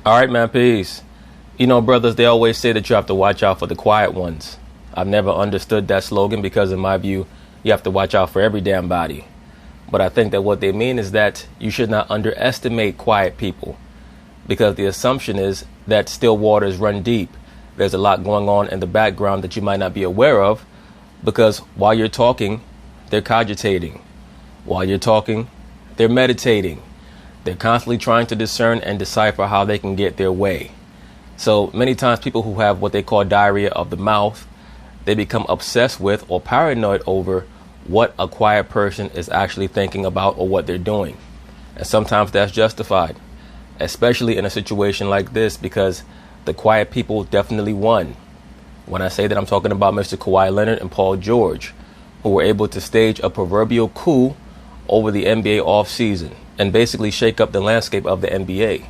All right, man, peace. You know, brothers, they always say that you have to watch out for the quiet ones. I've never understood that slogan because, in my view, you have to watch out for every damn body. But I think that what they mean is that you should not underestimate quiet people, because the assumption is that still waters run deep. There's a lot going on in the background that you might not be aware of, because while you're talking, they're cogitating. While you're talking, they're meditating. They're constantly trying to discern and decipher how they can get their way. So many times people who have what they call diarrhea of the mouth, they become obsessed with or paranoid over what a quiet person is actually thinking about or what they're doing. And sometimes that's justified, especially in a situation like this, because the quiet people definitely won. When I say that, I'm talking about Mr. Kawhi Leonard and Paul George, who were able to stage a proverbial coup over the NBA offseason and basically shake up the landscape of the NBA.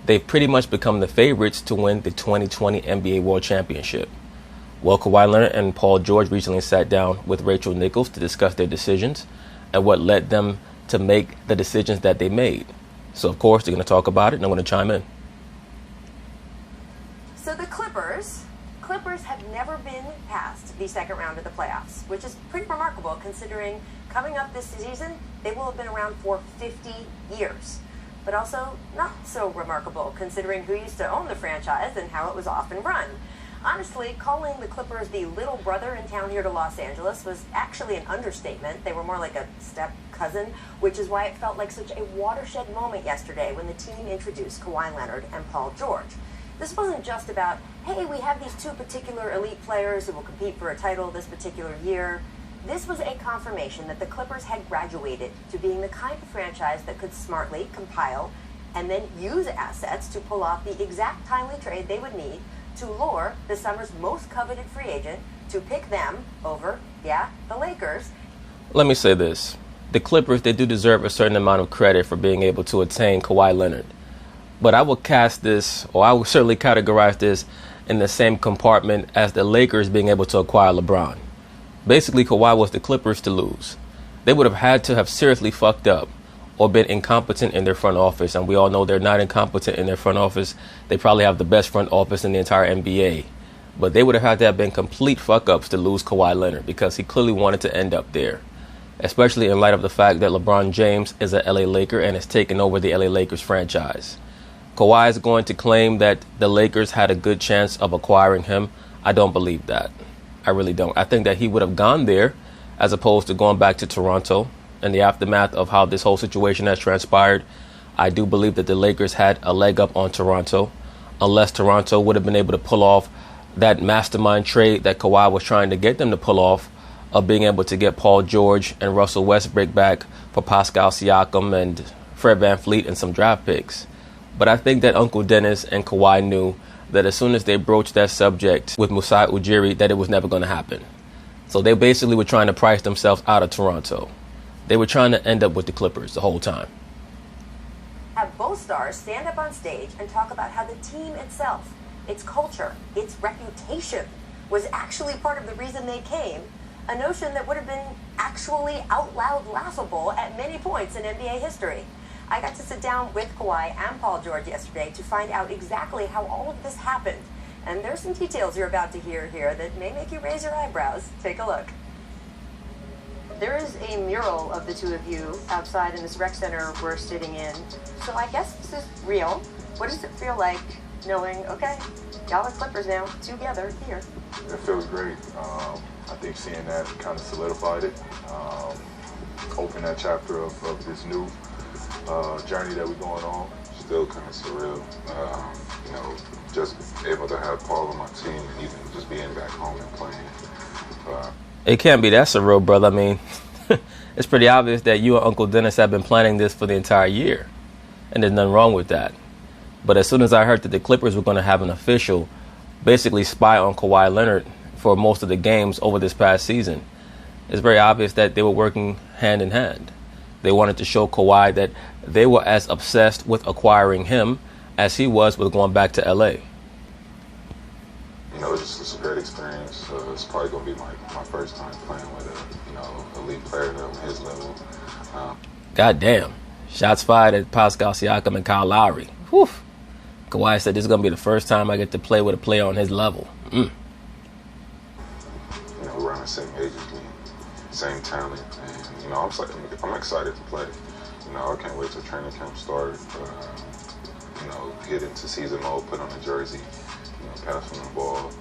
They've pretty much become the favorites to win the 2020 NBA World Championship. Well, Kawhi Leonard and Paul George recently sat down with Rachel Nichols to discuss their decisions and what led them to make the decisions that they made. So, of course, they're going to talk about it, and I'm going to chime in. So the Clippers have never been past the second round of the playoffs, which is pretty remarkable considering coming up this season, they will have been around for 50 years. But also not so remarkable considering who used to own the franchise and how it was often run. Honestly, calling the Clippers the little brother in town here to Los Angeles was actually an understatement. They were more like a step cousin, which is why it felt like such a watershed moment yesterday when the team introduced Kawhi Leonard and Paul George. This wasn't just about, hey, we have these two particular elite players who will compete for a title this particular year. This was a confirmation that the Clippers had graduated to being the kind of franchise that could smartly compile and then use assets to pull off the exact timely trade they would need to lure the summer's most coveted free agent to pick them over, the Lakers. Let me say this. The Clippers, they do deserve a certain amount of credit for being able to attain Kawhi Leonard. But I will cast this, or I will certainly categorize this in the same compartment as the Lakers being able to acquire LeBron. Basically, Kawhi was the Clippers to lose. They would have had to have seriously fucked up or been incompetent in their front office. And we all know they're not incompetent in their front office. They probably have the best front office in the entire NBA. But they would have had to have been complete fuck-ups to lose Kawhi Leonard because he clearly wanted to end up there, especially in light of the fact that LeBron James is a LA Laker and has taken over the LA Lakers franchise. Kawhi is going to claim that the Lakers had a good chance of acquiring him. I don't believe that. I really don't. I think that he would have gone there as opposed to going back to Toronto. In the aftermath of how this whole situation has transpired, I do believe that the Lakers had a leg up on Toronto, unless Toronto would have been able to pull off that mastermind trade that Kawhi was trying to get them to pull off, of being able to get Paul George and Russell Westbrook back for Pascal Siakam and Fred VanVleet and some draft picks. But I think that Uncle Dennis and Kawhi knew that as soon as they broached that subject with Masai Ujiri, that it was never going to happen. So they basically were trying to price themselves out of Toronto. They were trying to end up with the Clippers the whole time. Have both stars stand up on stage and talk about how the team itself, its culture, its reputation was actually part of the reason they came, a notion that would have been actually out loud laughable at many points in NBA history. I got to sit down with Kawhi and Paul George yesterday to find out exactly how all of this happened. And there's some details you're about to hear here that may make you raise your eyebrows. Take a look. There is a mural of the two of you outside in this rec center we're sitting in. So I guess this is real. What does it feel like knowing, okay, y'all are Clippers now, together here? It feels great. I think seeing that kind of solidified it. Open that chapter of this new journey that we're going on. Still kind of surreal. Just able to have Paul on my team and even just being back home and playing. It can't be that surreal, brother. I mean, it's pretty obvious that you and Uncle Dennis have been planning this for the entire year, and there's nothing wrong with that. But as soon as I heard that the Clippers were going to have an official basically spy on Kawhi Leonard for most of the games over this past season, it's very obvious that they were working hand in hand. They wanted to show Kawhi that they were as obsessed with acquiring him as he was with going back to LA. It's a great experience. It's probably going to be my first time playing with a elite player on his level. God damn. Shots fired at Pascal Siakam and Kyle Lowry. Whew. Kawhi said this is going to be the first time I get to play with a player on his level. You know, we're around the same age as me, same talent, and you know, I'm excited to play. You know, I can't wait till training camp start. You know, get into season mode, put on a jersey, you know, pass on the ball.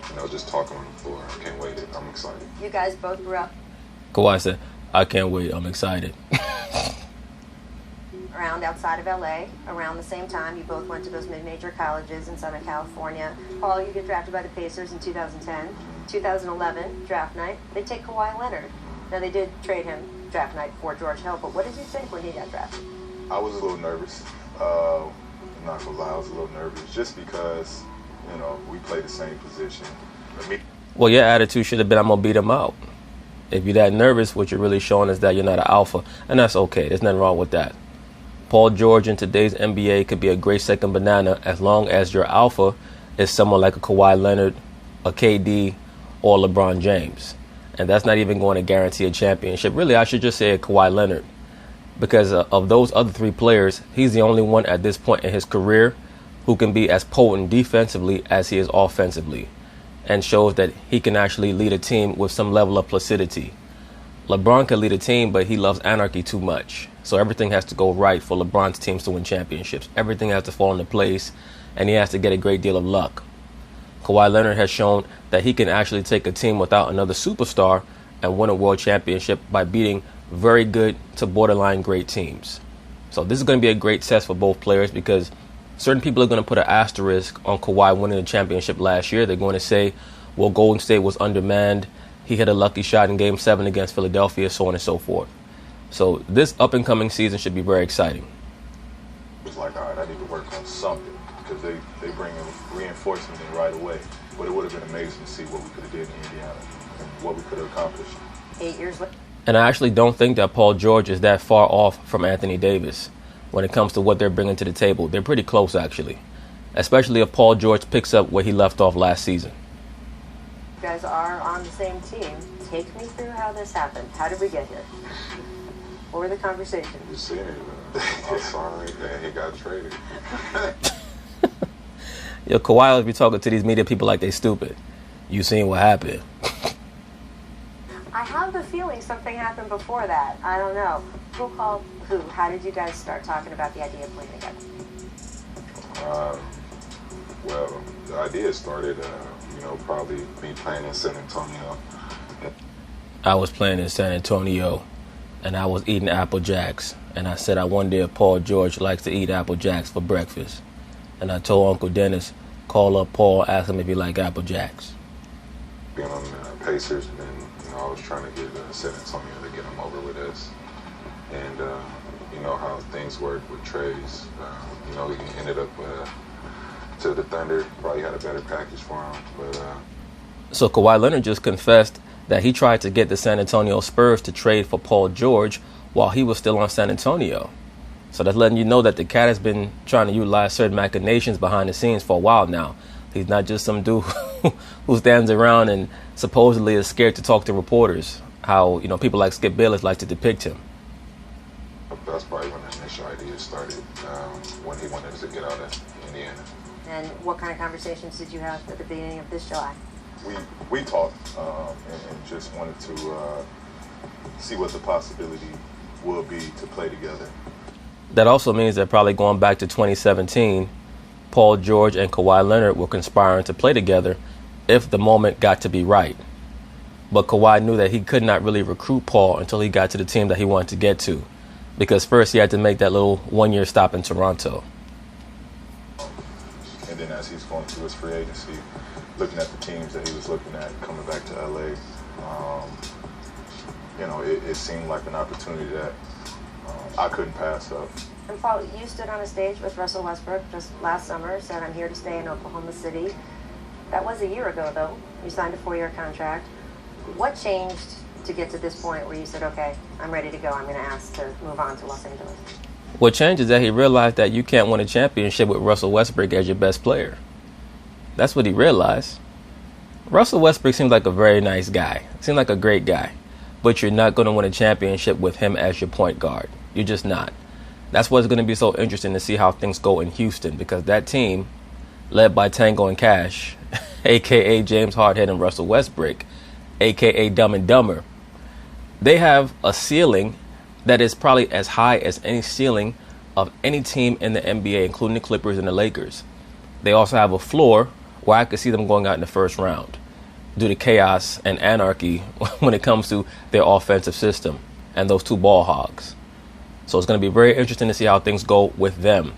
You know, just talking on the floor. I can't wait. I'm excited. You guys both grew up Kawhi said, I can't wait. I'm excited. around outside of LA around the same time. You both went to those mid-major colleges in Southern California. Paul, you get drafted by the Pacers in 2010. 2011, draft night, they take Kawhi Leonard. Now, they did trade him draft night for George Hill, but what did you think when he got drafted? I was a little nervous. I'm not gonna lie, I was a little nervous just because, you know, we play the same position. Well, your attitude should have been, I'm going to beat him out. If you're that nervous, what you're really showing is that you're not an alpha, and that's okay. There's nothing wrong with that. Paul George in today's NBA could be a great second banana as long as your alpha is someone like a Kawhi Leonard, a KD, or LeBron James. And that's not even going to guarantee a championship. Really, I should just say a Kawhi Leonard. Because of those other three players, he's the only one at this point in his career who can be as potent defensively as he is offensively, and shows that he can actually lead a team with some level of placidity. LeBron can lead a team, but he loves anarchy too much. So everything has to go right for LeBron's teams to win championships. Everything has to fall into place, and he has to get a great deal of luck. Kawhi Leonard has shown that he can actually take a team without another superstar and win a world championship by beating very good to borderline great teams. So this is going to be a great test for both players, because certain people are going to put an asterisk on Kawhi winning the championship last year. They're going to say, well, Golden State was undermanned. He hit a lucky shot in Game 7 against Philadelphia, so on and so forth. So this up-and-coming season should be very exciting. It was like, all right, I need to work on something, because they bring in reinforcement in right away. But it would have been amazing to see what we could have did in Indiana and what we could have accomplished. 8 years later. And I actually don't think that Paul George is that far off from Anthony Davis when it comes to what they're bringing to the table. They're pretty close, actually, especially if Paul George picks up where he left off last season. You guys are on the same team. Take me through how this happened. How did we get here? What were the conversations? You seen it. I'm sorry that he got traded. Yo, Kawhi will be talking to these media people like they stupid. You seen what happened. I have the feeling something happened before that. I don't know. Who called who? How did you guys start talking about the idea of playing together? Well, the idea started, probably me playing in San Antonio. I was playing in San Antonio, and I was eating Apple Jacks. And I said, I wonder if Paul George likes to eat Apple Jacks for breakfast. And I told Uncle Dennis, call up Paul, ask him if he like Apple Jacks. Being on the Pacers, and then, I was trying to get San Antonio to get him over with us. And, you know how things work with trades. He ended up to the Thunder. Probably had a better package for him. But So Kawhi Leonard just confessed that he tried to get the San Antonio Spurs to trade for Paul George while he was still on San Antonio. So that's letting you know that the cat has been trying to utilize certain machinations behind the scenes for a while now. He's not just some dude who stands around and supposedly is scared to talk to reporters, how people like Skip Bayless like to depict him. That's probably when the initial idea started, when he wanted to get out of Indiana. And what kind of conversations did you have at the beginning of this July? We talked and just wanted to see what the possibility would be to play together. That also means that probably going back to 2017, Paul George and Kawhi Leonard were conspiring to play together if the moment got to be right. But Kawhi knew that he could not really recruit Paul until he got to the team that he wanted to get to, because first he had to make that little one-year stop in Toronto. And then as he's going through his free agency, looking at the teams that he was looking at coming back to LA, it seemed like an opportunity that I couldn't pass up. And Paul, you stood on a stage with Russell Westbrook just last summer, said, I'm here to stay in Oklahoma City. That was a year ago, though. You signed a 4-year contract. What changed to get to this point where you said, okay, I'm ready to go. I'm going to ask to move on to Los Angeles? What changed is that he realized that you can't win a championship with Russell Westbrook as your best player. That's what he realized. Russell Westbrook seems like a very nice guy. Seems like a great guy. But you're not going to win a championship with him as your point guard. You're just not. That's what's going to be so interesting to see how things go in Houston, because that team, led by Tango and Cash, a.k.a. James Harden and Russell Westbrook, a.k.a. Dumb and Dumber, they have a ceiling that is probably as high as any ceiling of any team in the NBA, including the Clippers and the Lakers. They also have a floor where I could see them going out in the first round due to chaos and anarchy when it comes to their offensive system and those two ball hogs. So it's going to be very interesting to see how things go with them.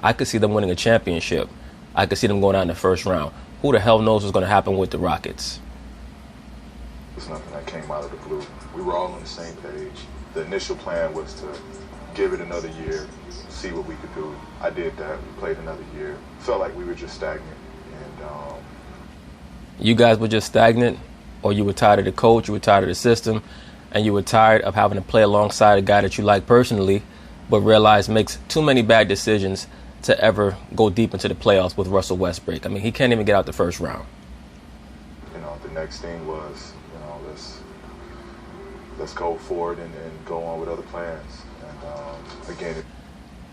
I could see them winning a championship. I could see them going out in the first round. Who the hell knows what's going to happen with the Rockets? It's nothing that came out of the blue. We were all on the same page. The initial plan was to give it another year, see what we could do. I did that. We played another year. Felt like we were just stagnant. And you guys were just stagnant, or you were tired of the coach, you were tired of the system, and you were tired of having to play alongside a guy that you like personally, but realize makes too many bad decisions to ever go deep into the playoffs with Russell Westbrook. I mean, he can't even get out the first round. The next thing was, let's go forward and go on with other plans. And again,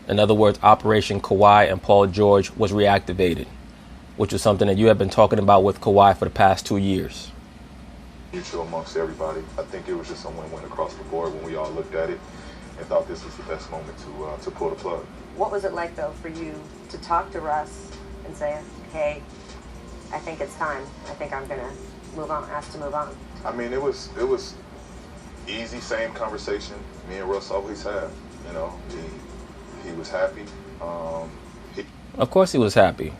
in other words, Operation Kawhi and Paul George was reactivated, which was something that you have been talking about with Kawhi for the past 2 years. Mutual amongst everybody. I think it was just a win-win across the board when we all looked at it and thought this was the best moment to pull the plug. What was it like, though, for you to talk to Russ and say, hey, I think it's time. I think I'm going to move on, ask to move on? I mean, it was easy, same conversation me and Russ always have. He was happy. Of course he was happy.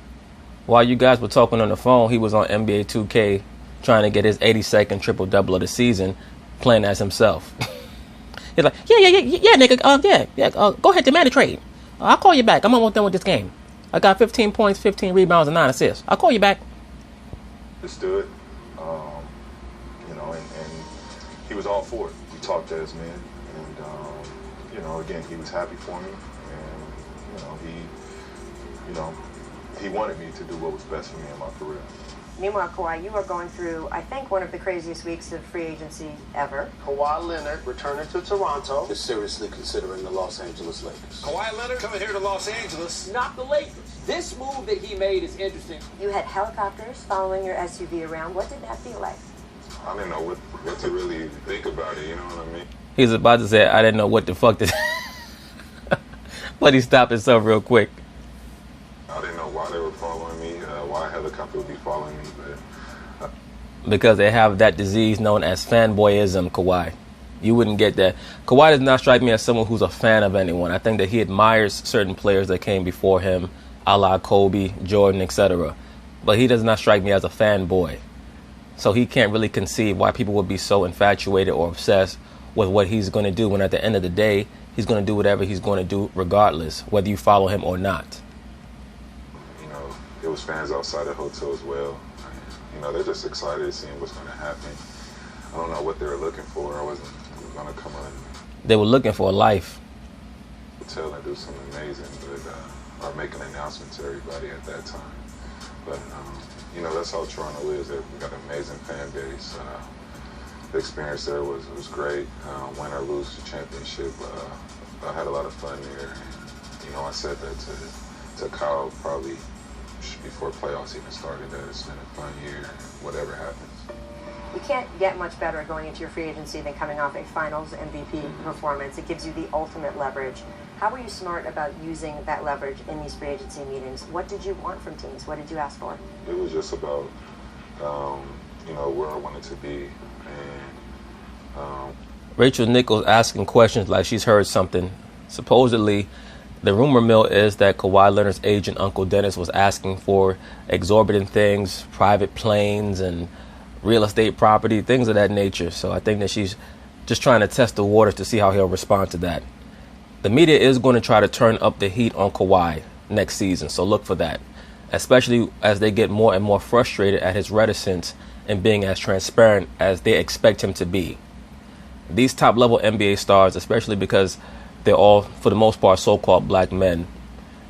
While you guys were talking on the phone, he was on NBA 2K trying to get his 82nd triple-double of the season, playing as himself. He's like, yeah, nigga, go ahead, demand a trade. I'll call you back. I'm almost done with this game. I got 15 points, 15 rebounds, and 9 assists. I'll call you back. Understood. And he was all for it. We talked as men, and again, he was happy for me, and he wanted me to do what was best for me in my career. Meanwhile, Kawhi, you are going through, I think, one of the craziest weeks of free agency ever. Kawhi Leonard returning to Toronto is seriously considering the Los Angeles Lakers. Kawhi Leonard coming here to Los Angeles, not the Lakers. This move that he made is interesting. You had helicopters following your SUV around. What did that feel like? I didn't know what to really think about it, you know what I mean? He's about to say, I didn't know what the fuck to but he stopped himself real quick. I didn't know why they were following me, why a helicopter would be following me, but because they have that disease known as fanboyism, Kawhi. You wouldn't get that. Kawhi does not strike me as someone who's a fan of anyone. I think that he admires certain players that came before him, a la Kobe, Jordan, etc. But he does not strike me as a fanboy. So he can't really conceive why people would be so infatuated or obsessed with what he's going to do, when at the end of the day, he's going to do whatever he's going to do regardless, whether you follow him or not. There was fans outside the hotel as well. They're just excited seeing what's going to happen. I don't know what they were looking for. I wasn't going to come on. They were looking for a life. Hotel and do something amazing, but or make an announcement to everybody at that time. But that's how Toronto is. We got an amazing fan base. The experience there was great. Win or lose the championship, I had a lot of fun there. And, I said that to Kyle probably before playoffs even started, that it's been a fun year, whatever happens. You can't get much better going into your free agency than coming off a finals MVP performance. It gives you the ultimate leverage. How were you smart about using that leverage in these free agency meetings? What did you want from teams? What did you ask for? It was just about, where I wanted to be. And Rachel Nichols asking questions like she's heard something. Supposedly, the rumor mill is that Kawhi Leonard's agent, Uncle Dennis, was asking for exorbitant things, private planes and real estate property, things of that nature. So I think that she's just trying to test the waters to see how he'll respond to that. The media is going to try to turn up the heat on Kawhi next season, so look for that, especially as they get more and more frustrated at his reticence in being as transparent as they expect him to be. These top-level NBA stars, especially because they're all, for the most part, so-called black men,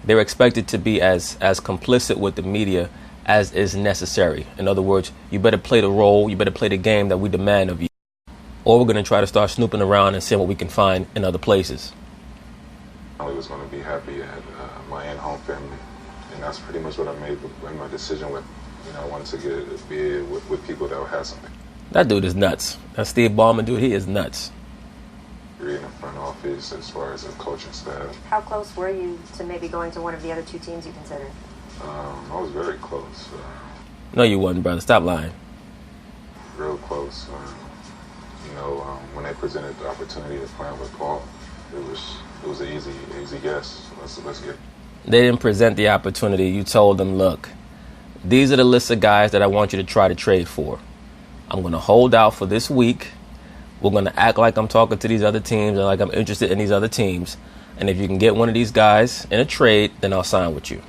they're expected to be as complicit with the media as is necessary. In other words, you better play the role, you better play the game that we demand of you, or we're going to try to start snooping around and seeing what we can find in other places. I was going to be happy at my in-home family, and that's pretty much what I made my decision with. You know, I wanted to be with people that would have something. That dude is nuts. That Steve Ballmer dude, he is nuts. In the front office, as far as the coaching staff. How close were you to maybe going to one of the other two teams you considered? I was very close. No, you wasn't, brother. Stop lying. Real close. When they presented the opportunity to play with Paul, it was an easy guess. Let's get. They didn't present the opportunity. You told them, look, these are the list of guys that I want you to try to trade for. I'm going to hold out for this week. We're going to act like I'm talking to these other teams and like I'm interested in these other teams. And if you can get one of these guys in a trade, then I'll sign with you.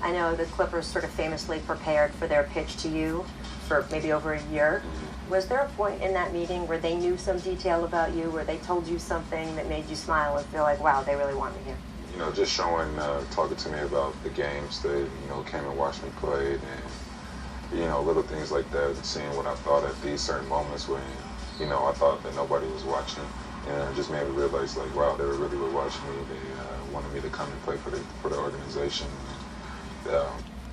I know the Clippers sort of famously prepared for their pitch to you for maybe over a year. Was there a point in that meeting where they knew some detail about you, where they told you something that made you smile and feel like, wow, they really want me here? You know, just showing, talking to me about the games that, came and watched me play, and, little things like that, and seeing what I thought at these certain moments when, I thought that nobody was watching. And it just made me realize, like, wow, they really were watching me. They wanted me to come and play for the organization.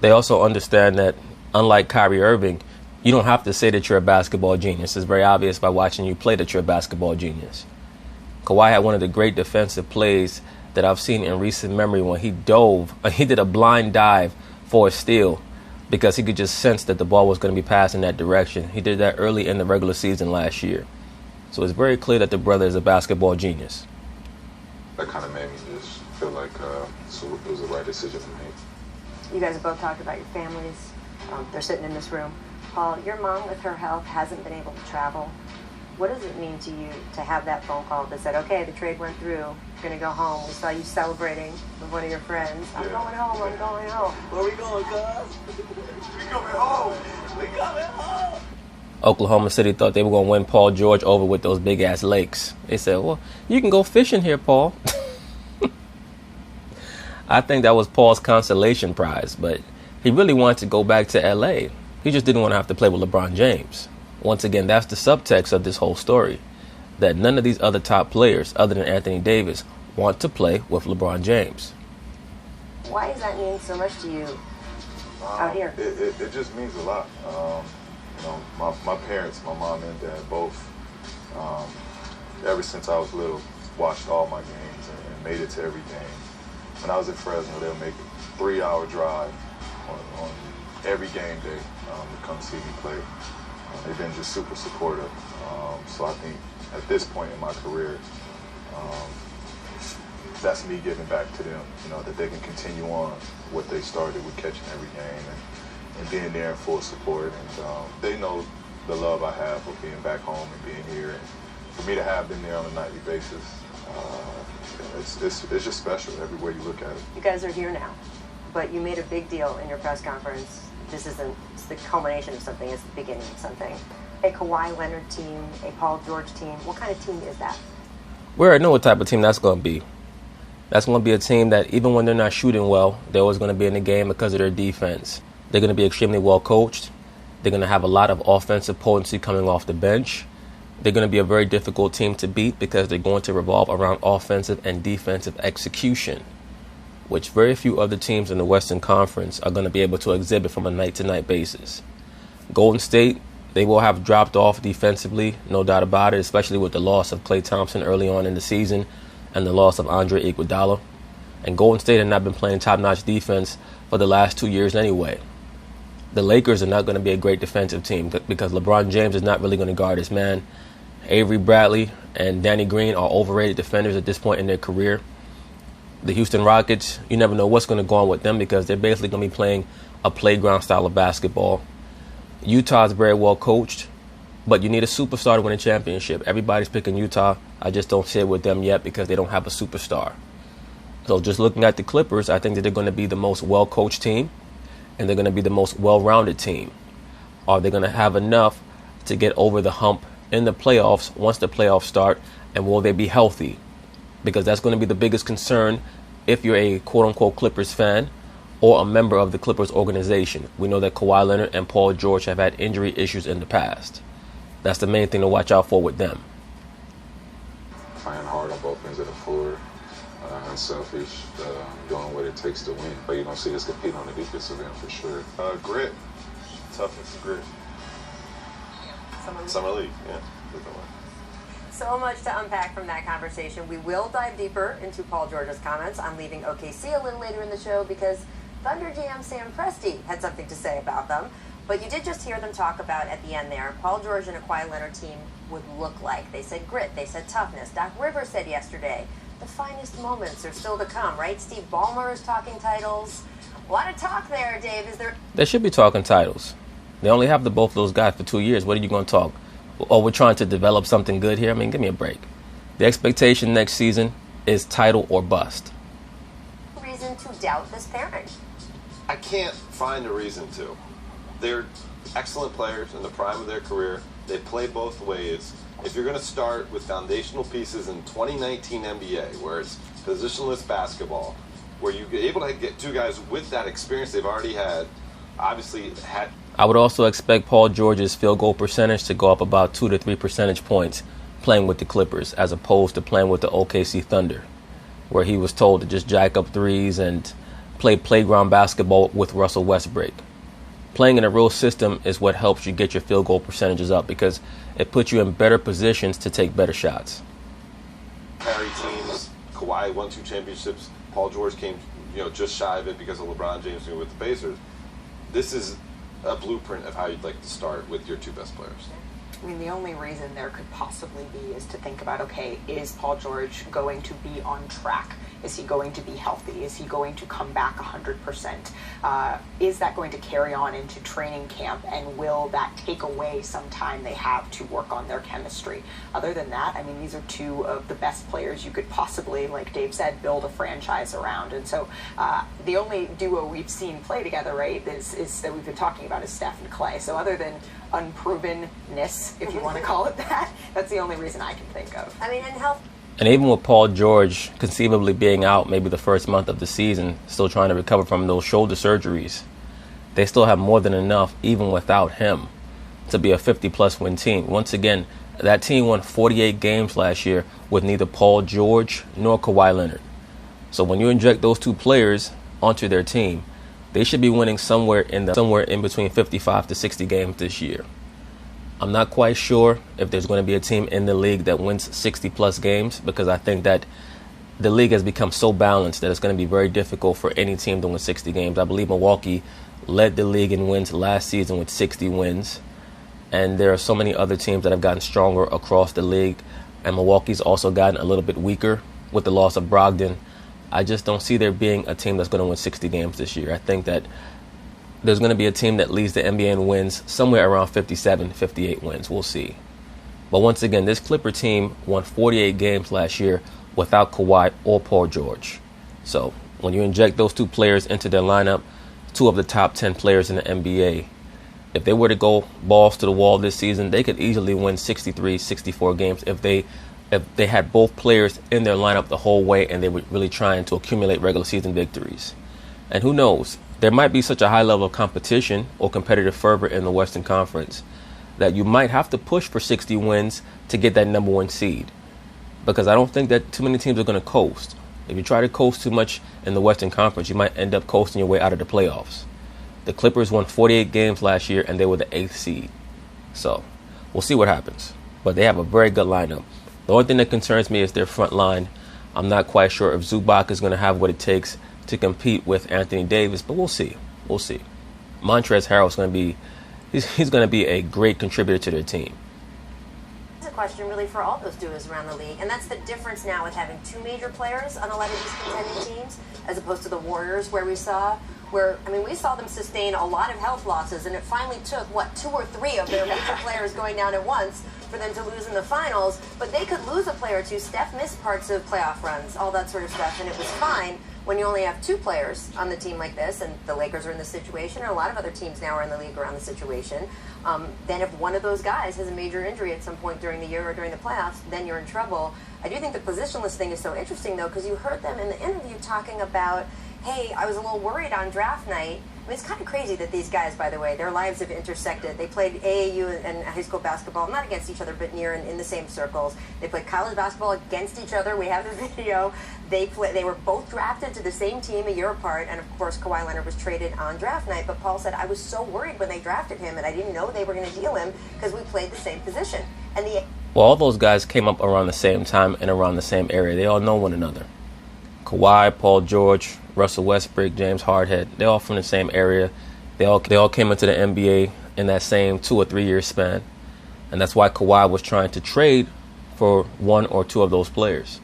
They also understand that, unlike Kyrie Irving, you don't have to say that you're a basketball genius. It's very obvious by watching you play that you're a basketball genius. Kawhi had one of the great defensive plays that I've seen in recent memory when he did a blind dive for a steal because he could just sense that the ball was going to be passed in that direction. He did that early in the regular season last year. So it's very clear that the brother is a basketball genius. That kind of made me just feel like it was the right decision to make. You guys have both talked about your families. They're sitting in this room. Paul, your mom with her health hasn't been able to travel. What does it mean to you to have that phone call that said, okay, the trade went through, you're going to go home. We saw you celebrating with one of your friends. I'm going home, I'm going home. Where we going, cuz? We coming home. We coming home. Oklahoma City thought they were going to win Paul George over with those big-ass lakes. They said, well, you can go fishing here, Paul. I think that was Paul's consolation prize, but he really wanted to go back to L.A. He just didn't want to have to play with LeBron James. Once again, that's the subtext of this whole story, that none of these other top players, other than Anthony Davis, want to play with LeBron James. Why does that mean so much to you out here? It just means a lot. My parents, my mom and dad, both, ever since I was little, watched all my games and made it to every game. When I was in Fresno, they'll make a 3-hour drive on every game day to come see me play. They've been just super supportive. So I think at this point in my career, that's me giving back to them, that they can continue on what they started with catching every game and being there in full support. And they know the love I have for being back home and being here. And for me to have them there on a nightly basis, it's just special everywhere you look at it. You guys are here now, but you made a big deal in your press conference. It's the culmination of something, it's the beginning of something. A Kawhi Leonard team, a Paul George team, what kind of team is that? We already know what type of team that's going to be. That's going to be a team that even when they're not shooting well, they're always going to be in the game because of their defense. They're going to be extremely well coached. They're going to have a lot of offensive potency coming off the bench. They're going to be a very difficult team to beat because they're going to revolve around offensive and defensive execution, which very few other teams in the Western Conference are going to be able to exhibit from a night-to-night basis. Golden State, they will have dropped off defensively, no doubt about it, especially with the loss of Klay Thompson early on in the season and the loss of Andre Iguodala. And Golden State have not been playing top-notch defense for the last 2 years anyway. The Lakers are not going to be a great defensive team because LeBron James is not really going to guard his man. Avery Bradley and Danny Green are overrated defenders at this point in their career. The Houston Rockets, you never know what's going to go on with them because they're basically going to be playing a playground style of basketball. Utah's very well coached, but you need a superstar to win a championship. Everybody's picking Utah. I just don't see it with them yet because they don't have a superstar. So just looking at the Clippers, I think that they're going to be the most well-coached team and they're going to be the most well-rounded team. Are they going to have enough to get over the hump in the playoffs once the playoffs start, and will they be healthy? Because that's going to be the biggest concern if you're a quote-unquote Clippers fan or a member of the Clippers organization. We know that Kawhi Leonard and Paul George have had injury issues in the past. That's the main thing to watch out for with them. Playing hard on both ends of the floor, unselfish, doing what it takes to win. But you don't see us compete on the defensive end for sure. Grit, toughness and grit. Summer League, yeah. So much to unpack from that conversation. We will dive deeper into Paul George's comments on leaving OKC a little later in the show because Thunder GM Sam Presti had something to say about them. But you did just hear them talk about at the end there, Paul George and a Kawhi Leonard team would look like. They said grit, they said toughness. Doc Rivers said yesterday, the finest moments are still to come, right? Steve Ballmer is talking titles. A lot of talk there, Dave. Is there... They should be talking titles. They only have both of those guys for 2 years. What are you going to talk? Oh, we're trying to develop something good here? I mean, give me a break. The expectation next season is title or bust. Reason to doubt this pairing? I can't find a reason to. They're excellent players in the prime of their career. They play both ways. If you're going to start with foundational pieces in 2019 NBA, where it's positionless basketball, where you're able to get two guys with that experience they've already had, obviously had... I would also expect Paul George's field goal percentage to go up about 2 to 3 percentage points playing with the Clippers as opposed to playing with the OKC Thunder, where he was told to just jack up threes and play playground basketball with Russell Westbrook. Playing in a real system is what helps you get your field goal percentages up because it puts you in better positions to take better shots. Carry teams. Kawhi won 2 championships. Paul George came, just shy of it because of LeBron James with the Pacers. This is a blueprint of how you'd like to start with your 2 best players. I mean, the only reason there could possibly be is to think about, okay, is Paul George going to be on track? Is he going to be healthy? Is he going to come back 100%? Is that going to carry on into training camp? And will that take away some time they have to work on their chemistry? Other than that, I mean, these are 2 of the best players you could possibly, like Dave said, build a franchise around. And so the only duo we've seen play together, right, is that we've been talking about is Steph and Clay. So other than unprovenness, if you want to call it that, that's the only reason I can think of. I mean, in health... And even with Paul George conceivably being out maybe the first month of the season, still trying to recover from those shoulder surgeries, they still have more than enough, even without him, to be a 50-plus win team. Once again, that team won 48 games last year with neither Paul George nor Kawhi Leonard. So when you inject those 2 players onto their team, they should be winning somewhere in between 55 to 60 games this year. I'm not quite sure if there's going to be a team in the league that wins 60-plus games because I think that the league has become so balanced that it's going to be very difficult for any team to win 60 games. I believe Milwaukee led the league in wins last season with 60 wins, and there are so many other teams that have gotten stronger across the league, and Milwaukee's also gotten a little bit weaker with the loss of Brogdon. I just don't see there being a team that's going to win 60 games this year. I think that there's going to be a team that leads the NBA in wins somewhere around 57, 58 wins. We'll see. But once again, this Clipper team won 48 games last year without Kawhi or Paul George. So when you inject those 2 players into their lineup, 2 of the top 10 players in the NBA, if they were to go balls to the wall this season, they could easily win 63, 64 games if they had both players in their lineup the whole way and they were really trying to accumulate regular season victories. And who knows? There might be such a high level of competition or competitive fervor in the Western Conference that you might have to push for 60 wins to get that number 1 seed. Because I don't think that too many teams are going to coast. If you try to coast too much in the Western Conference, you might end up coasting your way out of the playoffs. The Clippers won 48 games last year and they were the 8th seed. So we'll see what happens. But they have a very good lineup. The only thing that concerns me is their front line. I'm not quite sure if Zubac is going to have what it takes to compete with Anthony Davis, but we'll see. We'll see. Montrezl Harrell's going to be he's going to be a great contributor to their team. It's a question really for all those duos around the league, and that's the difference now with having 2 major players on a lot of these contending teams as opposed to the Warriors we saw them sustain a lot of health losses, and it finally took 2 or 3 of their major players going down at once for them to lose in the finals, but they could lose a player or 2. Steph missed parts of playoff runs, all that sort of stuff, and it was fine. When you only have 2 players on the team like this, and the Lakers are in this situation, and a lot of other teams now are in the league around the situation, then if one of those guys has a major injury at some point during the year or during the playoffs, then you're in trouble. I do think the positionless thing is so interesting, though, because you heard them in the interview talking about, hey, I was a little worried on draft night mean, it's kind of crazy that these guys, by the way, their lives have intersected. They played AAU and high school basketball, not against each other, but near and in the same circles. They played college basketball against each other. We have the video. They were both drafted to the same team a year apart, and of course, Kawhi Leonard was traded on draft night. But Paul said, I was so worried when they drafted him, and I didn't know they were going to deal him because we played the same position. And well, all those guys came up around the same time and around the same area. They all know one another. Kawhi, Paul George, Russell Westbrook, James Harden, they're all from the same area. They all came into the NBA in that same 2 or 3 year span. And that's why Kawhi was trying to trade for 1 or 2 of those players.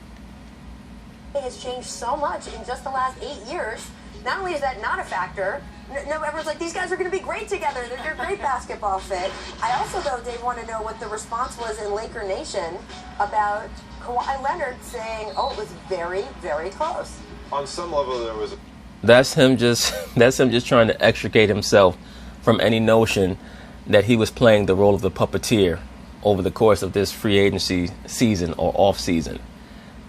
It has changed so much in just the last 8 years. Not only is that not a factor, no, everyone's like, these guys are going to be great together. They're a great basketball fit. I also, though, Dave, want to know what the response was in Laker Nation about Kawhi Leonard saying, oh, it was very, very close. On some level, there was That's him just trying to extricate himself from any notion that he was playing the role of the puppeteer over the course of this free agency season or off season.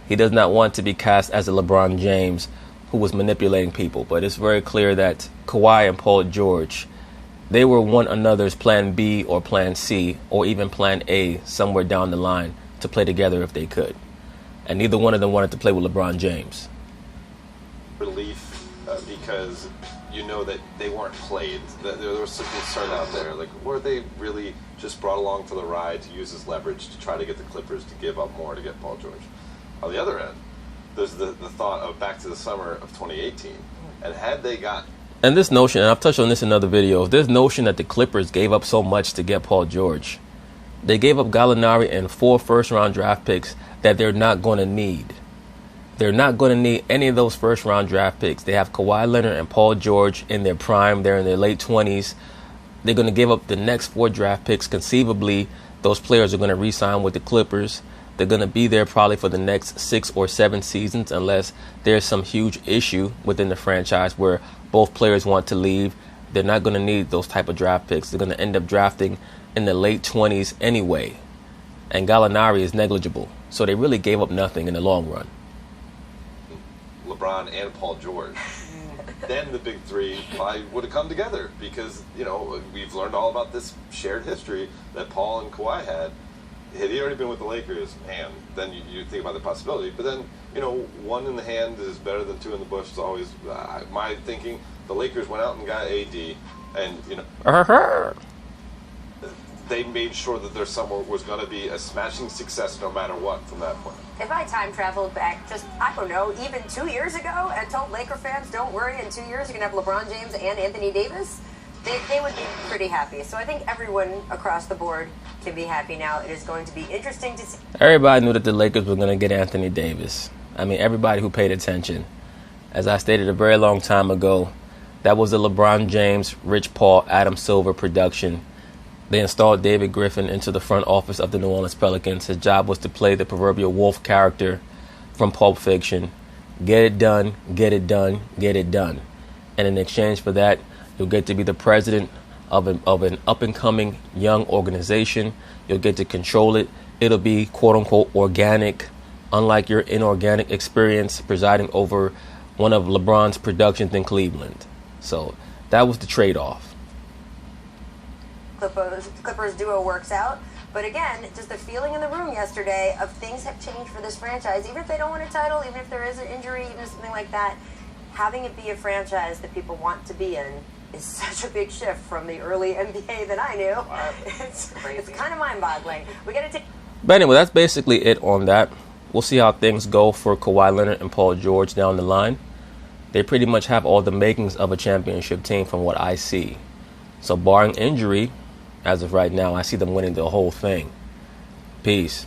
He does not want to be cast as a LeBron James who was manipulating people, but it's very clear that Kawhi and Paul George, they were one another's plan B or plan C or even plan A somewhere down the line to play together if they could. And neither one of them wanted to play with LeBron James. Relief because you know that they weren't played. There was some concern out there. Like, were they really just brought along for the ride to use as leverage to try to get the Clippers to give up more to get Paul George? On the other end, there's the thought of back to the summer of 2018. And had they got... And this notion, and I've touched on this in other videos, this notion that the Clippers gave up so much to get Paul George. They gave up Gallinari and 4 first-round draft picks that they're not going to need. They're not going to need any of those first-round draft picks. They have Kawhi Leonard and Paul George in their prime. They're in their late 20s. They're going to give up the next 4 draft picks. Conceivably, those players are going to re-sign with the Clippers. They're going to be there probably for the next 6 or 7 seasons unless there's some huge issue within the franchise where both players want to leave. They're not going to need those type of draft picks. They're going to end up drafting in the late 20s anyway. And Gallinari is negligible. So they really gave up nothing in the long run. LeBron and Paul George. Then the big three probably would have come together because, you know, we've learned all about this shared history that Paul and Kawhi had. Had he already been with the Lakers, man, then you think about the possibility. But then, you know, 1 in the hand is better than 2 in the bush is always my thinking. The Lakers went out and got AD, and, you know, they made sure that their summer was going to be a smashing success no matter what from that point. If I time traveled back just, I don't know, even 2 years ago and told Laker fans, don't worry, in 2 years you're going to have LeBron James and Anthony Davis, they would be pretty happy. So I think everyone across the board can be happy now. It is going to be interesting to see. Everybody knew that the Lakers were going to get Anthony Davis. I mean, everybody who paid attention. As I stated a very long time ago, that was a LeBron James, Rich Paul, Adam Silver production. They installed David Griffin into the front office of the New Orleans Pelicans. His job was to play the proverbial wolf character from Pulp Fiction. Get it done, get it done, get it done. And in exchange for that, you'll get to be the president of an up-and-coming young organization. You'll get to control it. It'll be, quote-unquote, organic, unlike your inorganic experience presiding over one of LeBron's productions in Cleveland. So that was the trade-off. Clippers duo works out. But again, just the feeling in the room yesterday of things have changed for this franchise. Even if they don't win a title, even if there is an injury, even something like that, having it be a franchise that people want to be in is such a big shift from the early NBA that I knew. Wow. It's kind of mind-boggling. We got to take. But anyway, that's basically it on that. We'll see how things go for Kawhi Leonard and Paul George down the line. They pretty much have all the makings of a championship team from what I see. So barring injury, as of right now, I see them winning the whole thing. Peace.